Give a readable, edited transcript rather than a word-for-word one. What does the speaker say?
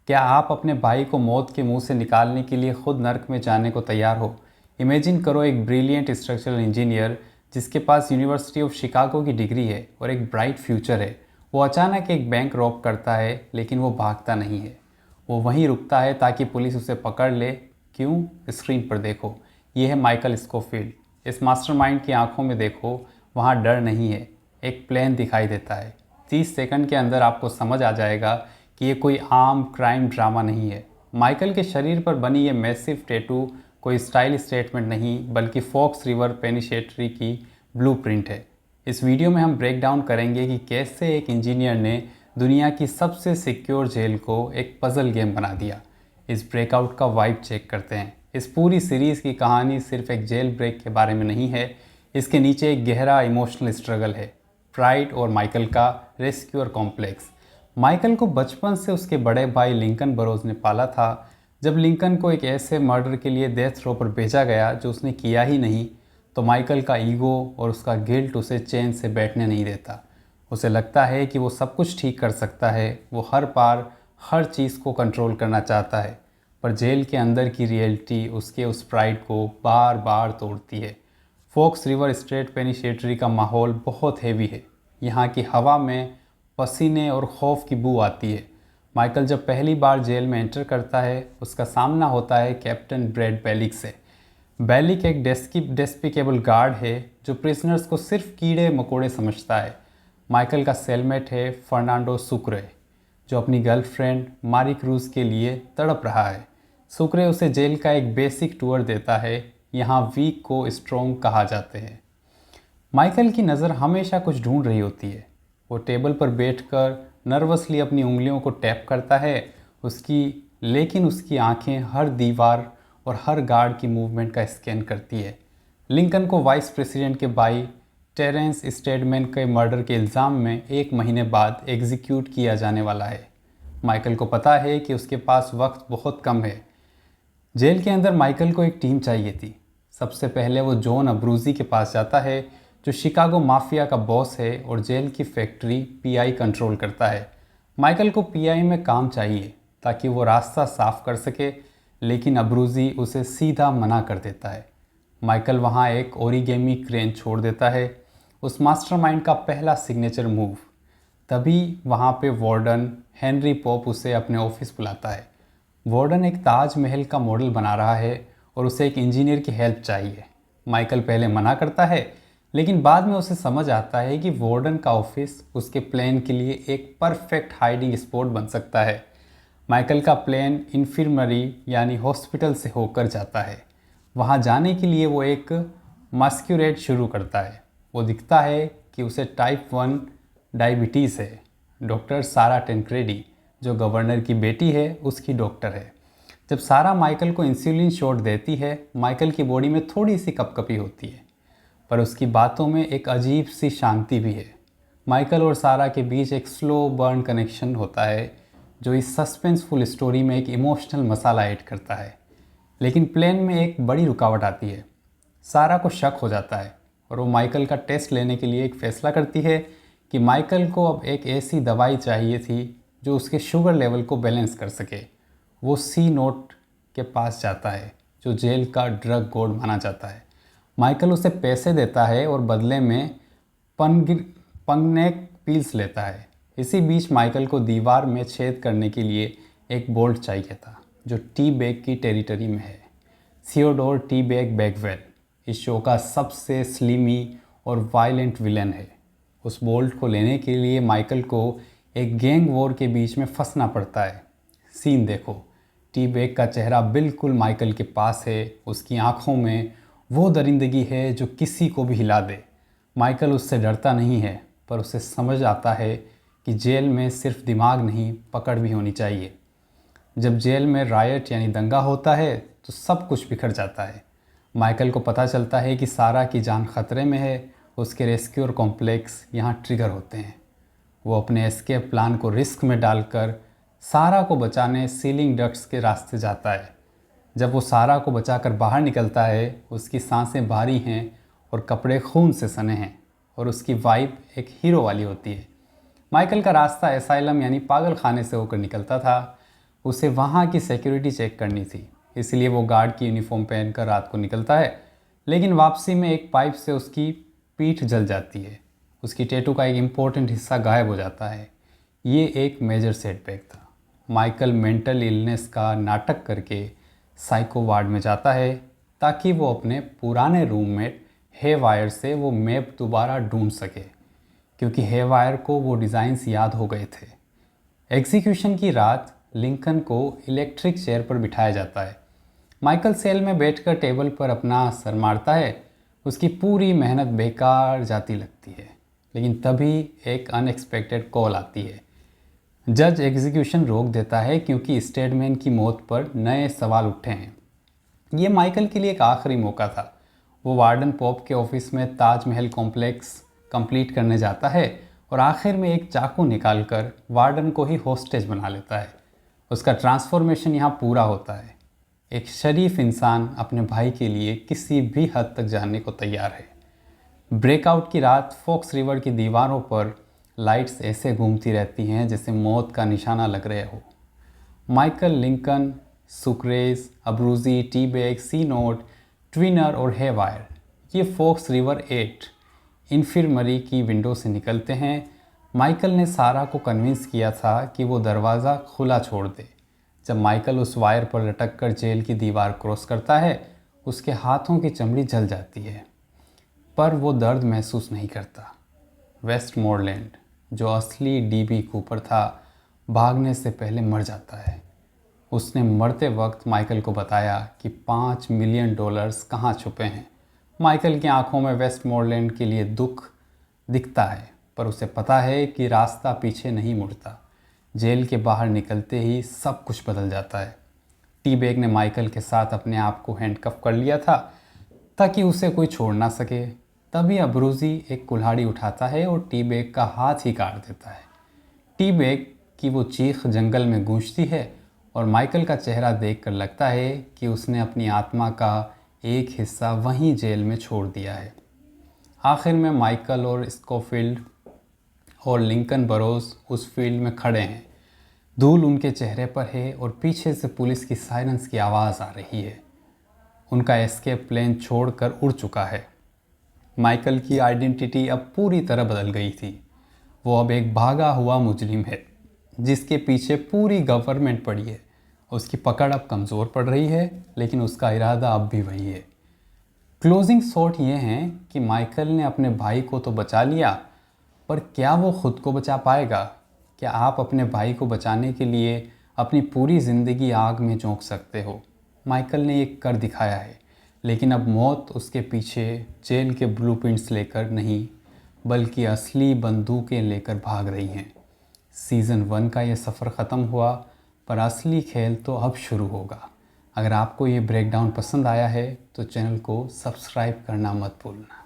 क्या आप अपने भाई को मौत के मुंह से निकालने के लिए खुद नर्क में जाने को तैयार हो? इमेजिन करो एक ब्रिलियंट स्ट्रक्चरल इंजीनियर जिसके पास यूनिवर्सिटी ऑफ शिकागो की डिग्री है और एक ब्राइट फ्यूचर है। वो अचानक एक बैंक रॉब करता है, लेकिन वो भागता नहीं है। वो वहीं रुकता है ताकि पुलिस उसे पकड़ ले। क्यों? स्क्रीन पर देखो, ये है माइकल स्कोफील्ड। इस मास्टरमाइंड की आंखों में देखो, वहाँ डर नहीं है, एक प्लान दिखाई देता है। 30 सेकंड के अंदर आपको समझ आ जाएगा कि ये कोई आम क्राइम ड्रामा नहीं है। माइकल के शरीर पर बनी ये मैसिव टैटू कोई स्टाइल स्टेटमेंट नहीं, बल्कि फॉक्स रिवर पेनिशेट्री की ब्लूप्रिंट है। इस वीडियो में हम ब्रेक डाउन करेंगे कि कैसे एक इंजीनियर ने दुनिया की सबसे सिक्योर जेल को एक पजल गेम बना दिया। इस ब्रेकआउट का वाइब चेक करते हैं। इस पूरी सीरीज़ की कहानी सिर्फ एक जेल ब्रेक के बारे में नहीं है, इसके नीचे एक गहरा इमोशनल स्ट्रगल है, प्राइड और माइकल का रेस्क्यूअर कॉम्प्लेक्स। माइकल को बचपन से उसके बड़े भाई लिंकन बरोज ने पाला था। जब लिंकन को एक ऐसे मर्डर के लिए डेथ रो पर भेजा गया जो उसने किया ही नहीं, तो माइकल का ईगो और उसका गिल्ट उसे चैन से बैठने नहीं देता। उसे लगता है कि वो सब कुछ ठीक कर सकता है, वो हर बार हर चीज़ को कंट्रोल करना चाहता है, पर जेल के अंदर की रियलिटी उसके उस प्राइड को बार बार तोड़ती है। फोक्स रिवर स्टेट पेनिशेट्री का माहौल बहुत हेवी है। यहाँ की हवा में पसीने और खौफ की बू आती है। माइकल जब पहली बार जेल में एंटर करता है, उसका सामना होता है कैप्टन ब्रैड बेलिक से। बेलिक एक डेस्पिकेबल गार्ड है जो प्रिजनर्स को सिर्फ कीड़े मकोड़े समझता है। माइकल का सेलमेट है फर्नांडो सुक्रे, जो अपनी गर्लफ्रेंड मारी क्रूज के लिए तड़प रहा है। सुक्रे उसे जेल का एक बेसिक टूर देता है। यहाँ वीक को स्ट्रॉन्ग कहा जाते हैं। माइकल की नज़र हमेशा कुछ ढूंढ रही होती है। वो टेबल पर बैठकर नर्वसली अपनी उंगलियों को टैप करता है, लेकिन उसकी आंखें हर दीवार और हर गार्ड की मूवमेंट का स्कैन करती है। लिंकन को वाइस प्रेसिडेंट के भाई टेरेंस स्टेडमैन के मर्डर के इल्ज़ाम में 1 महीने बाद एग्जीक्यूट किया जाने वाला है। माइकल को पता है कि उसके पास वक्त बहुत कम है। जेल के अंदर माइकल को एक टीम चाहिए थी। सबसे पहले वो जॉन अब्रूज़ी के पास जाता है, जो शिकागो माफिया का बॉस है और जेल की फैक्ट्री पीआई कंट्रोल करता है। माइकल को पीआई में काम चाहिए ताकि वो रास्ता साफ कर सके, लेकिन अब्रूज़ी उसे सीधा मना कर देता है। माइकल वहाँ एक ओरिगेमी क्रेन छोड़ देता है, उस मास्टरमाइंड का पहला सिग्नेचर मूव। तभी वहाँ पे वार्डन हेनरी पॉप उसे अपने ऑफिस बुलाता है। वार्डन एक ताजमहल का मॉडल बना रहा है और उसे एक इंजीनियर की हेल्प चाहिए। माइकल पहले मना करता है, लेकिन बाद में उसे समझ आता है कि वार्डन का ऑफिस उसके प्लान के लिए एक परफेक्ट हाइडिंग स्पॉट बन सकता है। माइकल का प्लान इन्फर्मरी यानी हॉस्पिटल से होकर जाता है। वहाँ जाने के लिए वो एक मस्क्यूरेट शुरू करता है। वो दिखता है कि उसे टाइप 1 डायबिटीज़ है। डॉक्टर सारा टेंक्रेडी, जो गवर्नर की बेटी है, उसकी डॉक्टर है। जब सारा माइकल को इंसुलिन शॉट देती है, माइकल की बॉडी में थोड़ी सी कपकपी होती है, पर उसकी बातों में एक अजीब सी शांति भी है। माइकल और सारा के बीच एक स्लो बर्न कनेक्शन होता है, जो इस सस्पेंसफुल स्टोरी में एक इमोशनल मसाला ऐड करता है। लेकिन प्लान में एक बड़ी रुकावट आती है। सारा को शक हो जाता है और वो माइकल का टेस्ट लेने के लिए एक फ़ैसला करती है कि माइकल को अब एक ऐसी दवाई चाहिए थी जो उसके शुगर लेवल को बैलेंस कर सके। वो सी नोट के पास जाता है, जो जेल का ड्रग गॉड माना जाता है। माइकल उसे पैसे देता है और बदले में पंगनेक पील्स लेता है। इसी बीच माइकल को दीवार में छेद करने के लिए एक बोल्ट चाहिए था, जो टी बैग की टेरिटरी में है। थियोडोर टी बैग बैगवेल इस शो का सबसे स्लिमी और वायलेंट विलेन है। उस बोल्ट को लेने के लिए माइकल को एक गैंग वॉर के बीच में फंसना पड़ता है। सीन देखो, टी बैग का चेहरा बिल्कुल माइकल के पास है। उसकी आंखों में वो दरिंदगी है जो किसी को भी हिला दे। माइकल उससे डरता नहीं है, पर उसे समझ आता है कि जेल में सिर्फ दिमाग नहीं, पकड़ भी होनी चाहिए। जब जेल में रायट यानी दंगा होता है तो सब कुछ बिखर जाता है। माइकल को पता चलता है कि सारा की जान खतरे में है। उसके रेस्क्यूअर कॉम्प्लेक्स यहाँ ट्रिगर होते हैं। वो अपने एस्केप प्लान को रिस्क में डालकर सारा को बचाने सीलिंग डक्ट्स के रास्ते जाता है। जब वो सारा को बचाकर बाहर निकलता है, उसकी सांसें भारी हैं और कपड़े खून से सने हैं और उसकी वाइब एक हीरो वाली होती है। माइकल का रास्ता एसाइलम यानी पागल खाने से होकर निकलता था। उसे वहाँ की सिक्योरिटी चेक करनी थी, इसलिए वो गार्ड की यूनिफॉर्म पहनकर रात को निकलता है। लेकिन वापसी में एक पाइप से उसकी पीठ जल जाती है। उसकी टैटू का एक इम्पोर्टेंट हिस्सा गायब हो जाता है। ये एक मेजर सेटबैक था। माइकल मेंटल इलनेस का नाटक करके साइको वार्ड में जाता है ताकि वो अपने पुराने रूममेट हेवायर से वो मैप दोबारा ढूंढ सके, क्योंकि हेवायर को वो डिज़ाइंस याद हो गए थे। एग्जीक्यूशन की रात लिंकन को इलेक्ट्रिक चेयर पर बिठाया जाता है। माइकल सेल में बैठकर टेबल पर अपना सर मारता है। उसकी पूरी मेहनत बेकार जाती लगती है। लेकिन तभी एक अनएक्सपेक्टेड कॉल आती है। जज एग्जीक्यूशन रोक देता है क्योंकि स्टेडमैन की मौत पर नए सवाल उठे हैं। ये माइकल के लिए एक आखिरी मौका था। वो वार्डन पॉप के ऑफिस में ताजमहल कॉम्प्लेक्स कंप्लीट करने जाता है और आखिर में एक चाकू निकालकर वार्डन को ही होस्टेज बना लेता है। उसका ट्रांसफॉर्मेशन यहाँ पूरा होता है। एक शरीफ इंसान अपने भाई के लिए किसी भी हद तक जाने को तैयार है। ब्रेकआउट की रात फॉक्स रिवर की दीवारों पर लाइट्स ऐसे घूमती रहती हैं जैसे मौत का निशाना लग रहे हो। माइकल, लिंकन, सुक्रेज, अब्रूजी, टी-बैग, सी नोट, ट्विनर और हेवायर ये फॉक्स रिवर 8 इन्फirmary की विंडो से निकलते हैं। माइकल ने सारा को कन्विंस किया था कि वो दरवाज़ा खुला छोड़ दे। जब माइकल उस वायर पर लटक कर जेल की दीवार क्रॉस करता है, उसके हाथों की चमड़ी जल जाती है, पर वो दर्द महसूस नहीं करता। वेस्टमोरलैंड, जो असली डीबी कूपर था, भागने से पहले मर जाता है। उसने मरते वक्त माइकल को बताया कि $5 मिलियन कहाँ छुपे हैं। माइकल की आंखों में वेस्टमोरलैंड के लिए दुख दिखता है, पर उसे पता है कि रास्ता पीछे नहीं मुड़ता। जेल के बाहर निकलते ही सब कुछ बदल जाता है। टी-बैग ने माइकल के साथ अपने आप को हैंडकफ कर लिया था ताकि उसे कोई छोड़ ना सके। तभी अब्रूजी एक कुल्हाड़ी उठाता है और टी-बैग का हाथ ही काट देता है। टी-बैग की वो चीख जंगल में गूंजती है और माइकल का चेहरा देखकर लगता है कि उसने अपनी आत्मा का एक हिस्सा वहीं जेल में छोड़ दिया है। आखिर में माइकल और स्कोफील्ड और लिंकन बरोज उस फील्ड में खड़े हैं। धूल उनके चेहरे पर है और पीछे से पुलिस की सायरन्स की आवाज़ आ रही है। उनका एस्केप प्लेन छोड़कर उड़ चुका है। माइकल की आइडेंटिटी अब पूरी तरह बदल गई थी। वो अब एक भागा हुआ मुजरिम है जिसके पीछे पूरी गवर्नमेंट पड़ी है। उसकी पकड़ अब कमज़ोर पड़ रही है, लेकिन उसका इरादा अब भी वही है। क्लोजिंग शॉट ये हैं कि माइकल ने अपने भाई को तो बचा लिया, पर क्या वो खुद को बचा पाएगा? क्या आप अपने भाई को बचाने के लिए अपनी पूरी ज़िंदगी आग में झोंक सकते हो? माइकल ने ये कर दिखाया है, लेकिन अब मौत उसके पीछे जेल के ब्लूप्रिंट्स लेकर नहीं, बल्कि असली बंदूकें लेकर भाग रही हैं। सीज़न 1 का ये सफ़र ख़त्म हुआ, पर असली खेल तो अब शुरू होगा। अगर आपको ये ब्रेकडाउन पसंद आया है तो चैनल को सब्सक्राइब करना मत भूलना।